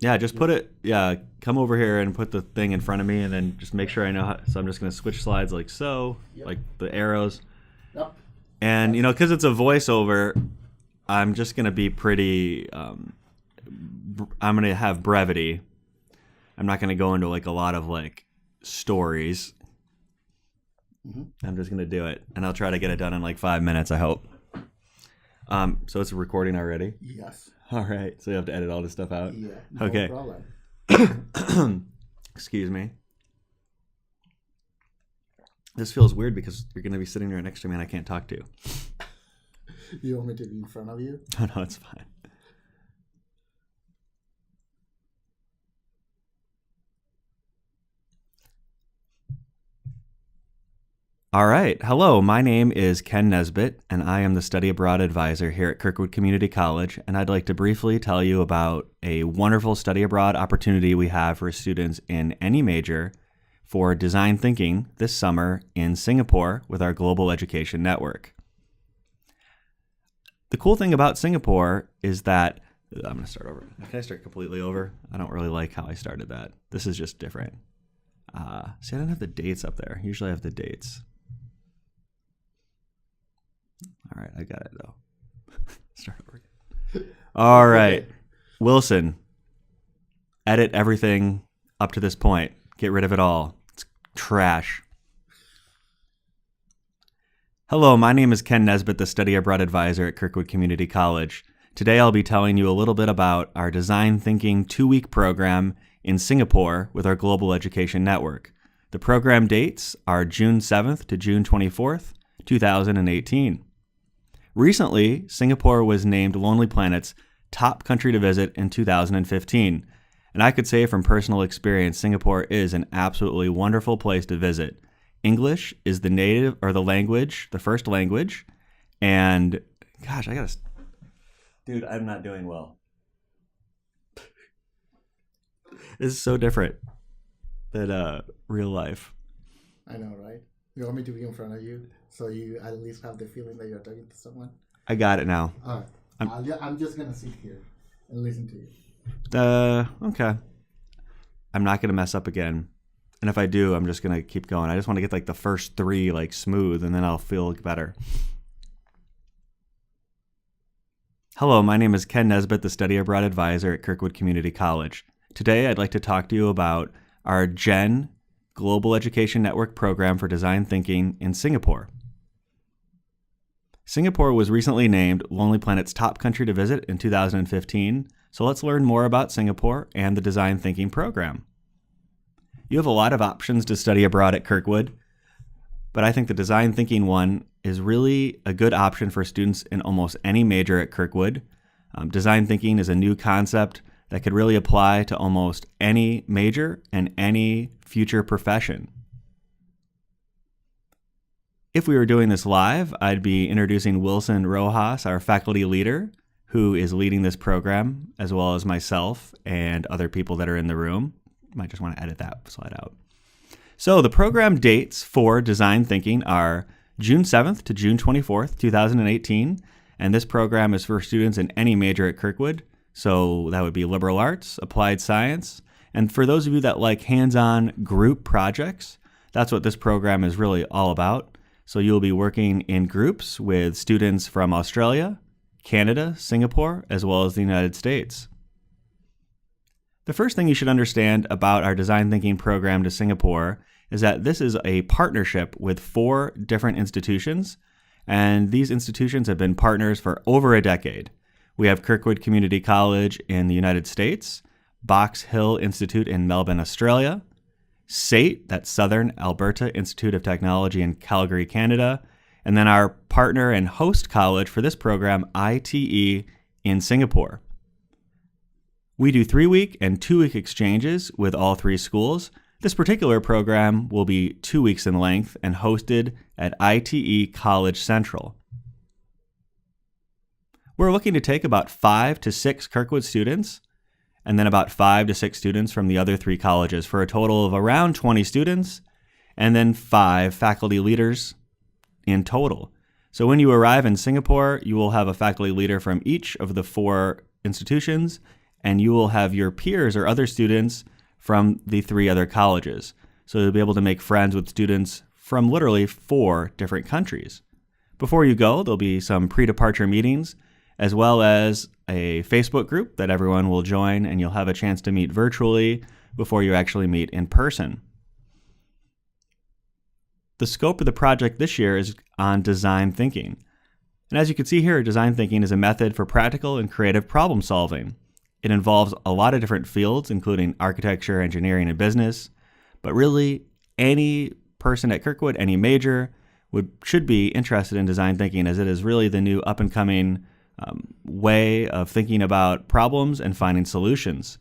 Yeah, just put it. Yeah, come over here and put the thing in front of me, and then just make sure I know how. So I'm just gonna switch slides like so, Yep. like the arrows. Yep. And because it's a voiceover, I'm just gonna be pretty. I'm gonna have brevity. I'm not gonna go into like a lot of like stories. I'm just gonna do it, and I'll try to get it done in like 5 minutes. I hope. So it's recording already. Yes. All right. So you have to edit all this stuff out. Yeah. No Okay. problem. Excuse me. This feels weird because you're gonna be sitting right next to me, and I can't talk to you. You want me to be in front of you? Oh no, it's fine. All right. Hello, my name is Ken Nesbett, and I am the Study Abroad Advisor here at Kirkwood Community College, and I'd like to briefly tell you about a wonderful study abroad opportunity we have for students in any major for design thinking this summer in Singapore with our Global Education Network. The cool thing about Singapore is that, I'm going to start over. Can I start completely over? I don't really like how I started that. This is just different. See, I don't have the dates up there. Usually I have the dates. All right, I got it though. Start over again. All right. Okay. Wilson, edit everything up to this point. Get rid of it all. It's trash. Hello, my name is Ken Nesbett, the Study Abroad Advisor at Kirkwood Community College. Today I'll be telling you a little bit about our Design Thinking 2-week program in Singapore with our Global Education Network. The program dates are June 7th to June 24th, 2018. Recently, Singapore was named Lonely Planet's top country to visit in 2015, and I could say from personal experience, Singapore is an absolutely wonderful place to visit. English is the native or the language, the first language, and gosh, dude, I'm not doing well. This is so different than real life. I know, right? You want me to be in front of you so you at least have the feeling that you're talking to someone? I got it now. All right. I'm just going to sit here and listen to you. Okay. I'm not gonna mess up again, and if I do, I'm just gonna keep going. I just want to get like the first 3 like smooth, and then I'll feel better. Hello, my name is Ken Nesbett, the Study Abroad Advisor at Kirkwood Community College. Today, I'd like to talk to you about our GEN Global Education Network program for design thinking in Singapore. Singapore was recently named Lonely Planet's top country to visit in 2015, so let's learn more about Singapore and the design thinking program. You have a lot of options to study abroad at Kirkwood, but I think the design thinking one is really a good option for students in almost any major at Kirkwood. Design thinking is a new concept that could really apply to almost any major and any future profession. If we were doing this live, I'd be introducing Wilson Rojas, our faculty leader, who is leading this program, as well as myself and other people that are in the room. Might just want to edit that slide out. So the program dates for design thinking are June 7th to June 24th, 2018, and this program is for students in any major at Kirkwood. So that would be liberal arts, applied science, and for those of you that like hands-on group projects, that's what this program is really all about. So you'll be working in groups with students from Australia, Canada, Singapore, as well as the United States. The first thing you should understand about our design thinking program to Singapore is that this is a partnership with 4 different institutions, and these institutions have been partners for over a decade. We have Kirkwood Community College in the United States, Box Hill Institute in Melbourne, Australia, SAIT, that's Southern Alberta Institute of Technology in Calgary, Canada, and then our partner and host college for this program, ITE, in Singapore. We do 3-week and 2-week exchanges with all 3 schools. This particular program will be 2 weeks in length and hosted at ITE College Central. We're looking to take about 5 to 6 Kirkwood students and then about 5 to 6 students from the other 3 colleges for a total of around 20 students and then 5 faculty leaders in total. So when you arrive in Singapore, you will have a faculty leader from each of the 4 institutions and you will have your peers or other students from the 3 other colleges. So you'll be able to make friends with students from literally 4 different countries. Before you go, there'll be some pre-departure meetings, as well as a Facebook group that everyone will join, and you'll have a chance to meet virtually before you actually meet in person. The scope of the project this year is on design thinking. And as you can see here, design thinking is a method for practical and creative problem solving. It involves a lot of different fields, including architecture, engineering, and business. But really, any person at Kirkwood, any major, should be interested in design thinking, as it is really the new up-and-coming way of thinking about problems and finding solutions.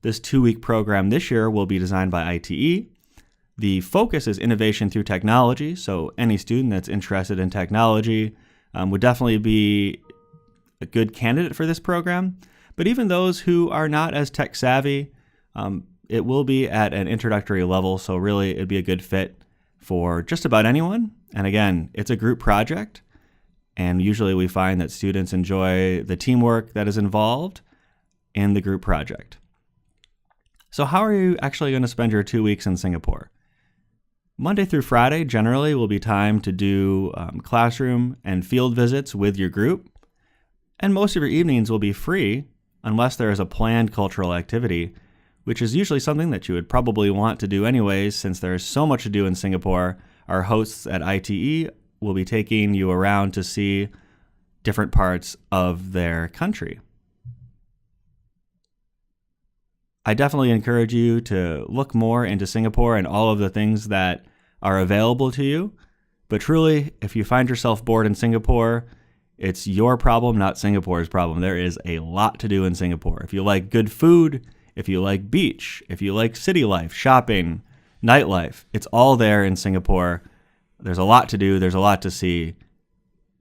This 2-week program this year will be designed by ITE. The focus is innovation through technology, so any student that's interested in technology would definitely be a good candidate for this program. But even those who are not as tech savvy, it will be at an introductory level, so really it'd be a good fit for just about anyone. And again, it's a group project, and usually we find that students enjoy the teamwork that is involved in the group project. So how are you actually going to spend your 2 weeks in Singapore? Monday through Friday generally will be time to do classroom and field visits with your group, and most of your evenings will be free unless there is a planned cultural activity, which is usually something that you would probably want to do anyways, since there is so much to do in Singapore. Our hosts at ITE will be taking you around to see different parts of their country. I definitely encourage you to look more into Singapore and all of the things that are available to you. But truly, if you find yourself bored in Singapore, it's your problem, not Singapore's problem. There is a lot to do in Singapore. If you like good food, if you like beach, if you like city life, shopping, nightlife, it's all there in Singapore. There's a lot to do. There's a lot to see.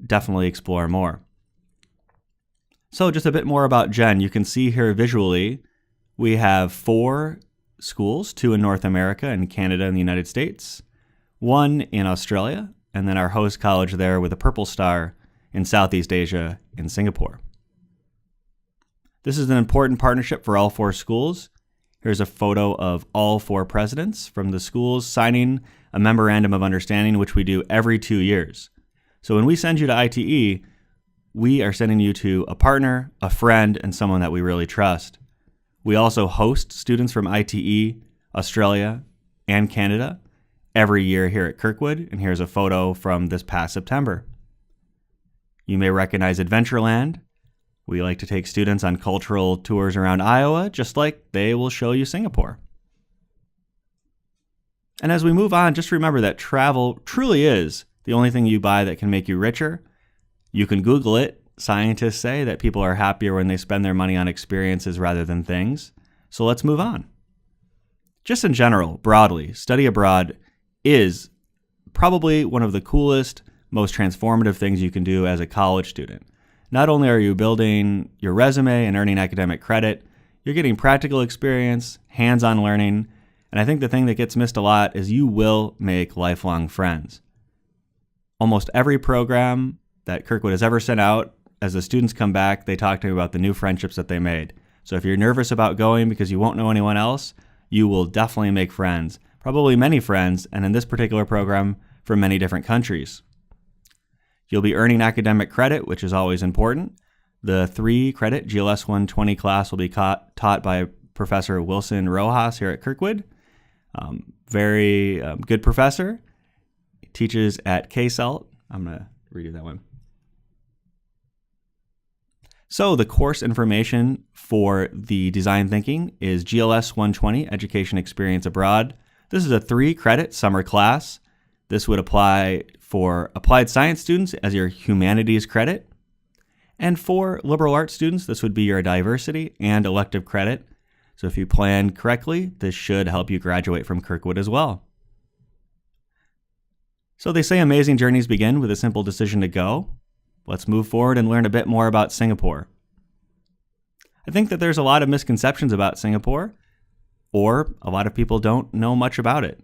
Definitely explore more. So just a bit more about Jen. You can see here visually, we have 4 schools, 2 in North America and Canada and the United States, 1 in Australia, and then our host college there with a purple star in Southeast Asia in Singapore. This is an important partnership for all 4 schools. Here's a photo of all 4 presidents from the schools signing a memorandum of understanding, which we do every 2 years. So when we send you to ITE, we are sending you to a partner, a friend, and someone that we really trust. We also host students from ITE, Australia, and Canada every year here at Kirkwood, and here's a photo from this past September. You may recognize Adventureland. We like to take students on cultural tours around Iowa, just like they will show you Singapore. And as we move on, just remember that travel truly is the only thing you buy that can make you richer. You can Google it. Scientists say that people are happier when they spend their money on experiences rather than things. So let's move on. Just in general, broadly, study abroad is probably one of the coolest, most transformative things you can do as a college student. Not only are you building your resume and earning academic credit, you're getting practical experience, hands-on learning, and I think the thing that gets missed a lot is you will make lifelong friends. Almost every program that Kirkwood has ever sent out, as the students come back, they talk to me about the new friendships that they made. So if you're nervous about going because you won't know anyone else, you will definitely make friends, probably many friends, and in this particular program, from many different countries. You'll be earning academic credit, which is always important. The 3-credit GLS 120 class will be taught by Professor Wilson Rojas here at Kirkwood. Very good professor. He teaches at KSALT. I'm going to redo that one. So the course information for the design thinking is GLS 120, Education Experience Abroad. This is a 3-credit summer class. This would apply for applied science students as your humanities credit. And for liberal arts students, this would be your diversity and elective credit. So if you plan correctly, this should help you graduate from Kirkwood as well. So they say amazing journeys begin with a simple decision to go. Let's move forward and learn a bit more about Singapore. I think that there's a lot of misconceptions about Singapore, or a lot of people don't know much about it.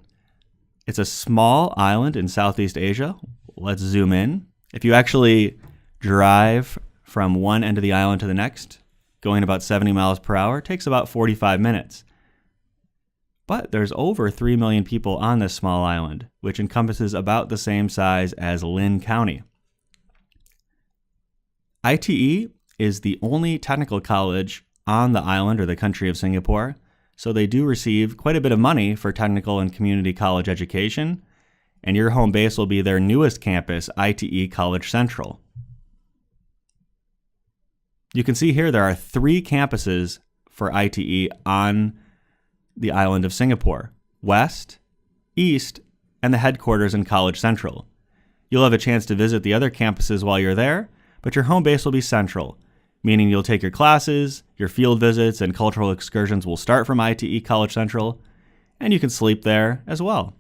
It's a small island in Southeast Asia. Let's zoom in. If you actually drive from one end of the island to the next, going about 70 miles per hour, takes about 45 minutes. But there's over 3 million people on this small island, which encompasses about the same size as Lynn County. ITE is the only technical college on the island or the country of Singapore, so they do receive quite a bit of money for technical and community college education, and your home base will be their newest campus, ITE College Central. You can see here there are 3 campuses for ITE on the island of Singapore: West, East, and the headquarters in College Central. You'll have a chance to visit the other campuses while you're there, but your home base will be Central, meaning you'll take your classes, your field visits, and cultural excursions will start from ITE College Central, and you can sleep there as well.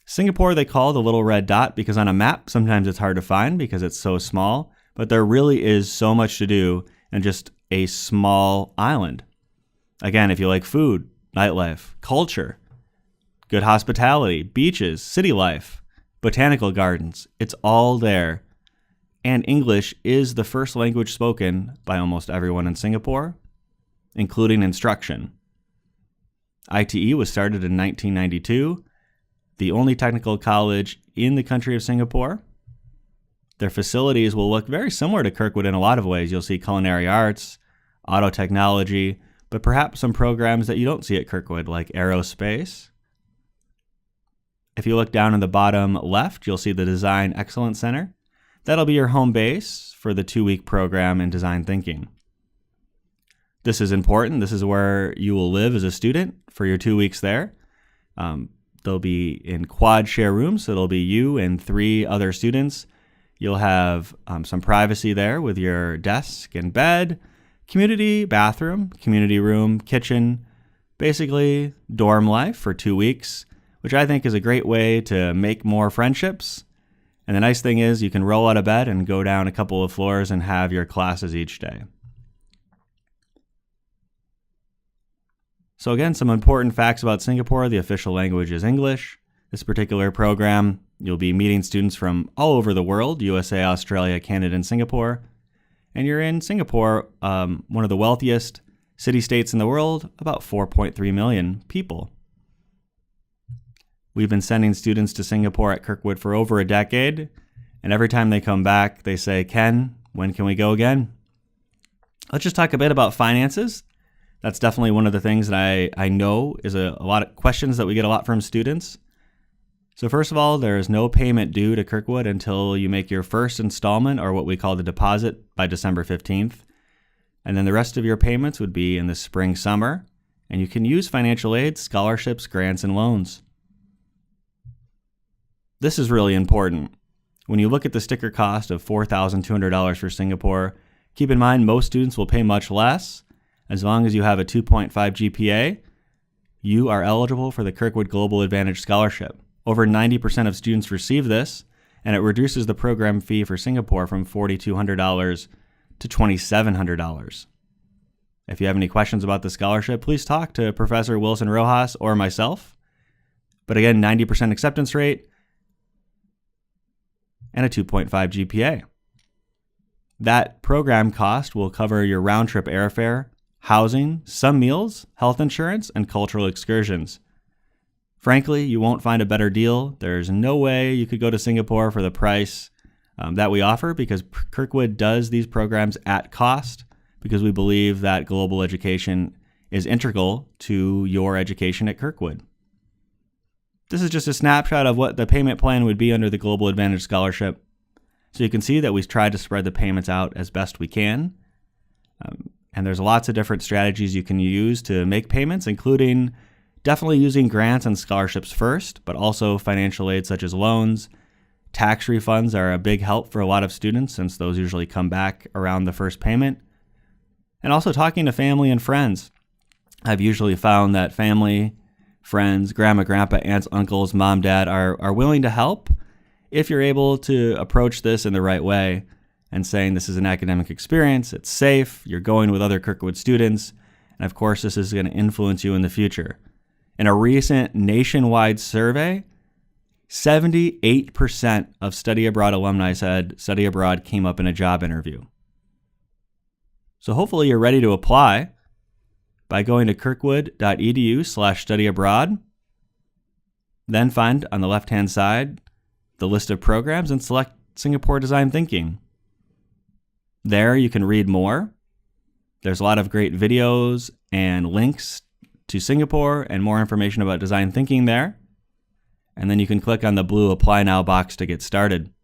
Singapore they call the little red dot because on a map sometimes it's hard to find because it's so small, but there really is so much to do in just a small island. Again, if you like food, nightlife, culture, good hospitality, beaches, city life, botanical gardens, it's all there. And English is the first language spoken by almost everyone in Singapore, including instruction. ITE was started in 1992, the only technical college in the country of Singapore. Their facilities will look very similar to Kirkwood in a lot of ways. You'll see culinary arts, auto technology, but perhaps some programs that you don't see at Kirkwood, like aerospace. If you look down in the bottom left, you'll see the Design Excellence Center. That'll be your home base for the 2-week program in design thinking. This is important. This is where you will live as a student for your 2 weeks there. They'll be in quad share rooms, so it'll be you and 3 other students. You'll have some privacy there with your desk and bed, community bathroom, community room, kitchen, basically dorm life for 2 weeks, which I think is a great way to make more friendships. And the nice thing is you can roll out of bed and go down a couple of floors and have your classes each day. So again, some important facts about Singapore. The official language is English. This particular program, you'll be meeting students from all over the world, USA, Australia, Canada, and Singapore. And you're in Singapore, one of the wealthiest city-states in the world, about 4.3 million people. We've been sending students to Singapore at Kirkwood for over a decade, and every time they come back, they say, "Ken, when can we go again?" Let's just talk a bit about finances. That's definitely one of the things that I know is a lot of questions that we get a lot from students. So first of all, there is no payment due to Kirkwood until you make your first installment, or what we call the deposit, by December 15th. And then the rest of your payments would be in the spring, summer, and you can use financial aid, scholarships, grants, and loans. This is really important. When you look at the sticker cost of $4,200 for Singapore, keep in mind most students will pay much less. As long as you have a 2.5 GPA, you are eligible for the Kirkwood Global Advantage Scholarship. Over 90% of students receive this, and it reduces the program fee for Singapore from $4,200 to $2,700. If you have any questions about the scholarship, please talk to Professor Wilson Rojas or myself. But again, 90% acceptance rate and a 2.5 GPA. That program cost will cover your round-trip airfare, housing, some meals, health insurance, and cultural excursions. Frankly, you won't find a better deal. There's no way you could go to Singapore for the price that we offer, because Kirkwood does these programs at cost, because we believe that global education is integral to your education at Kirkwood. This is just a snapshot of what the payment plan would be under the Global Advantage Scholarship. So you can see that we've tried to spread the payments out as best we can. And there's lots of different strategies you can use to make payments, including definitely using grants and scholarships first, but also financial aid such as loans. Tax refunds are a big help for a lot of students, since those usually come back around the first payment. And also talking to family and friends. I've usually found that family, friends, grandma, grandpa, aunts, uncles, mom, dad are willing to help if you're able to approach this in the right way and saying this is an academic experience, it's safe, you're going with other Kirkwood students, and of course this is going to influence you in the future. In a recent nationwide survey, 78% of study abroad alumni said study abroad came up in a job interview. So hopefully you're ready to apply by going to kirkwood.edu/studyabroad. Then find on the left-hand side the list of programs and select Singapore Design Thinking. There you can read more. There's a lot of great videos and links to Singapore and more information about design thinking there. And then you can click on the blue Apply Now box to get started.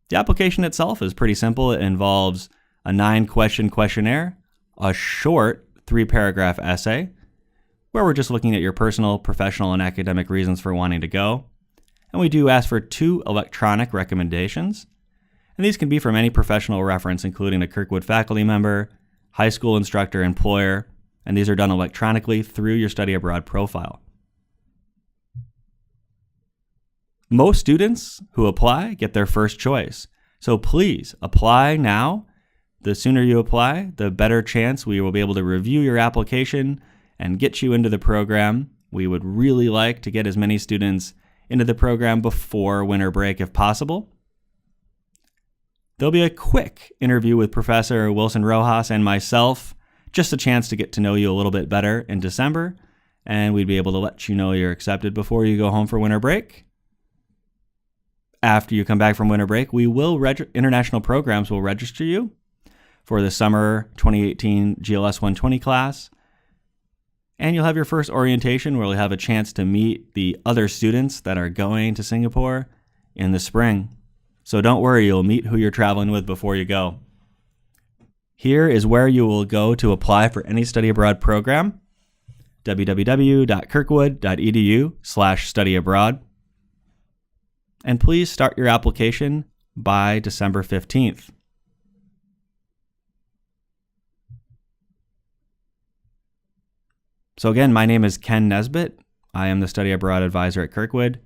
The application itself is pretty simple. It involves a 9-question questionnaire, a short 3-paragraph essay, where we're just looking at your personal, professional, and academic reasons for wanting to go. And we do ask for 2 electronic recommendations. And these can be from any professional reference, including a Kirkwood faculty member, high school instructor, employer, and these are done electronically through your study abroad profile. Most students who apply get their first choice. So please apply now. The sooner you apply, the better chance we will be able to review your application and get you into the program. We would really like to get as many students into the program before winter break if possible. There'll be a quick interview with Professor Wilson Rojas and myself, just a chance to get to know you a little bit better in December, and we'd be able to let you know you're accepted before you go home for winter break. After you come back from winter break, international programs will register you for the summer 2018 GLS 120 class, and you'll have your first orientation where you'll have a chance to meet the other students that are going to Singapore in the spring. So don't worry, you'll meet who you're traveling with before you go. Here is where you will go to apply for any study abroad program, www.kirkwood.edu/studyabroad. And please start your application by December 15th. So again, my name is Ken Nesbett. I am the study abroad advisor at Kirkwood.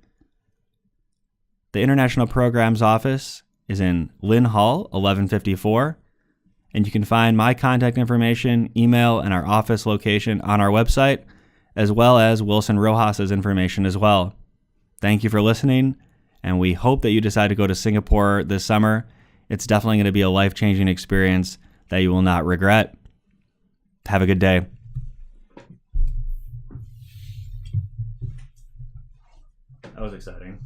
The International Programs Office is in Lynn Hall, 1154, and you can find my contact information, email, and our office location on our website, as well as Wilson Rojas's information as well. Thank you for listening, and we hope that you decide to go to Singapore this summer. It's definitely going to be a life-changing experience that you will not regret. Have a good day. That was exciting.